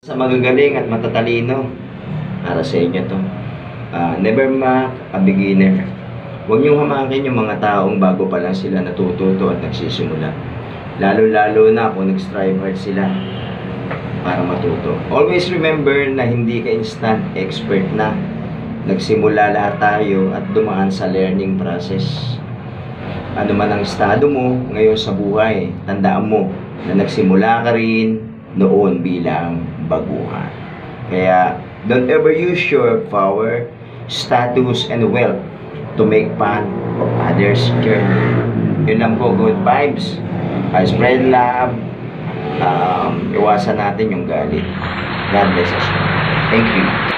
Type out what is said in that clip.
Sa magagaling at matatalino, para sa inyo to. Never mock a beginner. Huwag niyong hamakin yung mga taong bago pa lang sila natututo at nagsisimula. Lalo-lalo na kung nag-strive hard sila para matuto. Always remember na hindi ka instant expert na. Nagsimula lahat tayo at dumaan sa learning process. Ano man ang estado mo ngayon sa buhay, tandaan mo na nagsimula ka rin noon bilang baguhan. Kaya, don't ever use your power, status, and wealth to make fun of others' journey. Yun lang po, good vibes. Spread love. Iwasan natin yung galit. God bless us. Thank you.